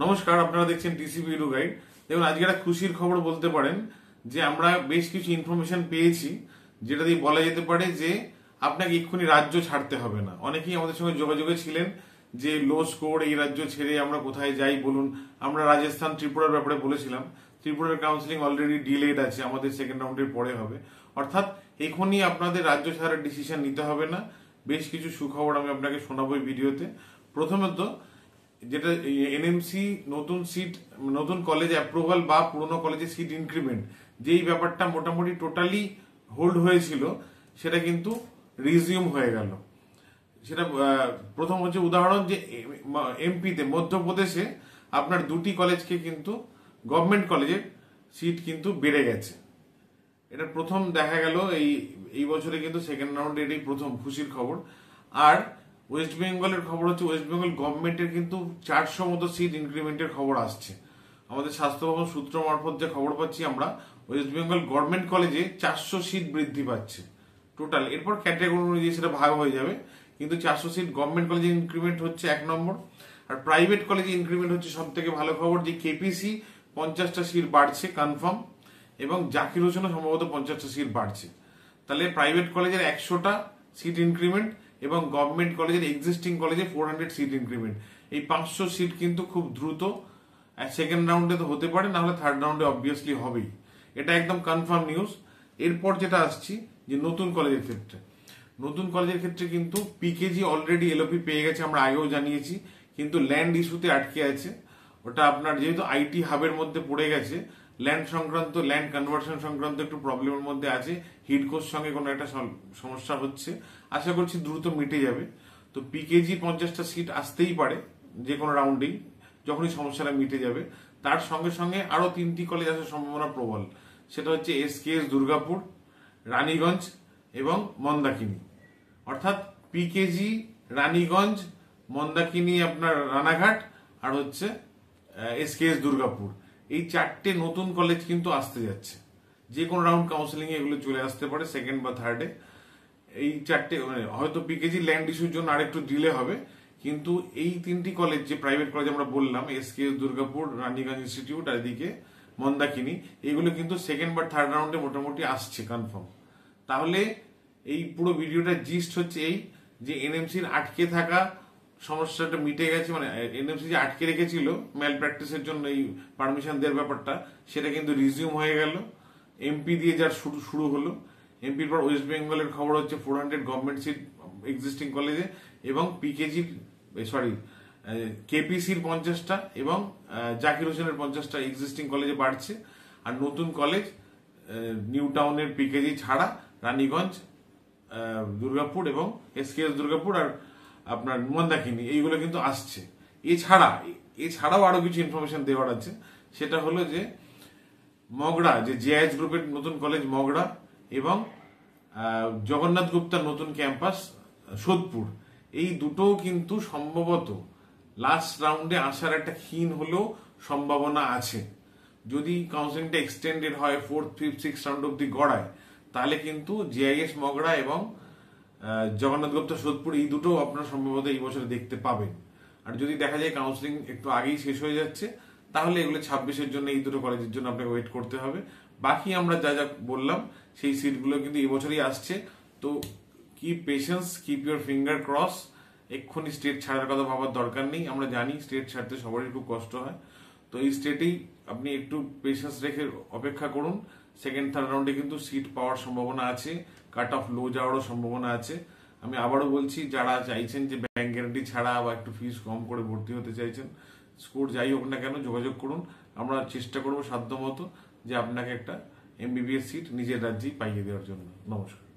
নমস্কার, আপনারা দেখছেন টিসিবি ইডু গাইড। দেখুন, আজকে একটা খুশির খবর বলতে পারেন যে আমরা বেশ কিছু ইনফরমেশন পেয়েছি, যেটা দিয়ে বলা যেতে পারে যে আপনাকে এক্ষুনি রাজ্য ছাড়তে হবে না। অনেকেই আমাদের সঙ্গে যোগাযোগে ছিলেন যে লো স্কোর, এই রাজ্য ছেড়ে আমরা কোথায় যাই বলুন। আমরা রাজস্থান, ত্রিপুরার ব্যাপারে বলেছিলাম। ত্রিপুরার কাউন্সিলিং অলরেডি ডিলেড আছে, আমাদের সেকেন্ড রাউন্ডের পরে হবে। অর্থাৎ এখনই আপনাদের রাজ্য ছাড়ার ডিসিশন নিতে হবে না। বেশ কিছু সুখবর আমি আপনাকে শোনাবো এই ভিডিওতে। প্রথমত, যেটা এনএমসি নতুন সিট, নতুন কলেজ অ্যাপ্রুভাল বা পুরনো কলেজে সিট ইনক্রিমেন্ট, যেই ব্যাপারটা মোটামুটি টোটালি হোল্ড হয়েছিল, সেটা কিন্তু রিজিউম হয়ে গেল। সেটা প্রথম হচ্ছে উদাহরণ যে এমপিতে মধ্যপ্রদেশে আপনার দুটি কলেজকে কিন্তু গভর্নমেন্ট কলেজের সিট কিন্তু বেড়ে গেছে। এটা প্রথম দেখা গেল এই বছরে, কিন্তু সেকেন্ড রাউন্ডে এটাই প্রথম খুশির খবর। আর ওয়েস্ট বেঙ্গলের খবর হচ্ছে, ওয়েস্ট বেঙ্গল গভর্নমেন্টের কিন্তু 400 মতো সিট ইনক্রিমেন্টের খবর আসছে। আমাদের স্বাস্থ্য ভবন সূত্র মারফত যে খবর পাচ্ছি আমরা, ওয়েস্ট বেঙ্গল গভর্নমেন্ট কলেজে 400 সিট বৃদ্ধি পাচ্ছে টোটাল। এরপর ক্যাটাগরি অনুযায়ী সেটা ভাগ হয়ে যাবে, কিন্তু 400 সিট গভর্নমেন্ট কলেজে ইনক্রিমেন্ট হচ্ছে 1 নম্বর। আর প্রাইভেট কলেজে ইনক্রিমেন্ট হচ্ছে সব থেকে ভালো খবর, যে কেপিসি 50টা সিট বাড়ছে কনফার্ম, এবং জাকির হোসেনও সম্ভবত 50টা সিট বাড়ছে। তাহলে প্রাইভেট কলেজের 100টা সিট ইনক্রিমেন্ট এবং গভর্নমেন্ট কলেজের এক্সিস্টিং কলেজে 400 সিট ইনক্রিমেন্ট। এই 500 সিট কিন্তু খুব দ্রুত সেকেন্ড রাউন্ডে তো হতে পারে, না হলে থার্ড রাউন্ডে অবভিয়াসলি হবেই। এটা একদম কনফার্ম নিউজ। এরপর যেটা আসছি, যে নতুন কলেজের ক্ষেত্রে, নতুন কলেজের ক্ষেত্রে কিন্তু পিকেজি অলরেডি এলওপি পেয়ে গেছে, আমরা আগেও জানিয়েছি, কিন্তু ল্যান্ড ইস্যুতে আটকে আছে। ওটা আপনার যেহেতু আইটি হাবের মধ্যে পড়ে গেছে, ল্যান্ড সংক্রান্ত, ল্যান্ড কনভার্সন সংক্রান্ত একটু প্রবলেমের মধ্যে আছে। হিডকোর সঙ্গে কোনো একটা সমস্যা হচ্ছে, আশা করছি দ্রুত মিটে যাবে। তো পিকেজি 50টা সিট আসতেই পারে যে কোনো রাউন্ডেই, যখনই সমস্যাটা মিটে যাবে। তার সঙ্গে সঙ্গে আরো 3টি কলেজ আসার সম্ভাবনা প্রবল। সেটা হচ্ছে এসকেএস দুর্গাপুর, রানীগঞ্জ এবং মন্দাকিনী। অর্থাৎ পিকেজি, রানীগঞ্জ, মন্দাকিনী আপনার রানাঘাট, আর হচ্ছে এসকেএস দুর্গাপুর, এই 4টে নতুন কলেজ কিন্তু আসতে যাচ্ছে। যে কোনো রাউন্ড কাউন্সিলিং এ এগুলো চলে আসতে পারে, সেকেন্ড বা থার্ডে। এই 4টে হয়তো পিকেজি ল্যান্ড ইস্যুর জন্য আরেকটু ডিলে হবে, কিন্তু এই 3টি কলেজ, যে প্রাইভেট কলেজ আমরা বললাম, এসকেএস দুর্গাপুর, রানীগঞ্জ ইনস্টিটিউট আর এদিকে মন্দাকিনী, এগুলো কিন্তু সেকেন্ড বা থার্ড রাউন্ডে মোটামুটি আসছে কনফার্ম। তাহলে এই পুরো ভিডিওটা জিস্ট হচ্ছে এই, যে এনএমসির আটকে থাকা সমস্যাটা মিটে গেছে। মানে এনএমসি যে আটকে রেখেছিল ম্যাল প্র্যাকটিসের জন্য এই পারমিশন দেওয়ার ব্যাপারটা, সেটা কিন্তু রিজিউম হয়ে গেল। এমপি দিয়ে যার শুরু হলো। এমপির পর ওয়েস্ট বেঙ্গলের খবর হচ্ছে 400 গভর্নমেন্ট সিট এক্সিস্টিং কলেজে, এবং পিকেজির কেপিসির 50টা এবং জাকির হোসেনের 50টা এক্সিস্টিং কলেজে বাড়ছে। আর নতুন কলেজ নিউ টাউনের পিকেজি ছাড়া রানীগঞ্জ, দুর্গাপুর এবং এসকেএস দুর্গাপুর আর আপনার মন্দাকিনী, এইগুলো কিন্তু আসছে। এছাড়াও আরো কিছু ইনফরমেশন দেওয়ার আছে। সেটা হলো যে মগড়া, যে জেআইএস গ্রুপের নতুন কলেজ মগড়া, এবং জগন্নাথ গুপ্তার নতুন ক্যাম্পাস সোদপুর, এই দুটোও কিন্তু সম্ভবত লাস্ট রাউন্ডে আসার একটা ক্ষীণ হলেও সম্ভাবনা আছে। যদি কাউন্সিলিংটা এক্সটেন্ডেড হয় 4th, 5th, 6th রাউন্ড অব্দি গড়ায়, তাহলে কিন্তু জেআইএস মগড়া এবং জগন্নাথ গুপ্তা সোদপুর, এই দুটো আপনারা সম্ভবত এই বছরে দেখতে পাবেন। আর যদি দেখা যায় কাউন্সিলিং একটু আগেই শেষ হয়ে যাচ্ছে, তাহলে এগুলো 26-এর জন্য, এই দুটো কলেজের জন্য আপনাকে ওয়েট করতে হবে। বাকি আমরা যা যা বললাম সেই সিটগুলো কিন্তু এই বছরই আসছে। তো keep patience, keep your finger cross. এক্ষুনি স্টেট ছাড়ার কথা ভাবার দরকার নেই। আমরা জানি স্টেট ছাড়তে সবারই খুব কষ্ট হয়। তো এই স্টেটেই আপনি একটু পেশেন্স রেখে অপেক্ষা করুন। সেকেন্ড, থার্ড রাউন্ডে কিন্তু সিট পাওয়ার সম্ভাবনা আছে, কাট অফ লো যাওয়ারও সম্ভাবনা আছে। আমি আবারও বলছি, যারা চাইছেন যে ব্যাংক গ্যারান্টি ছাড়া বা একটু ফিস কম করে ভর্তি হতে চাইছেন, স্কোর যাই হোক না কেন যোগাযোগ করুন। আমরা চেষ্টা করবো সাধ্যমতো যে আপনাকে একটা এমবিবিএস সিট নিজের রাজ্যেই পাইয়ে দেওয়ার জন্য। নমস্কার।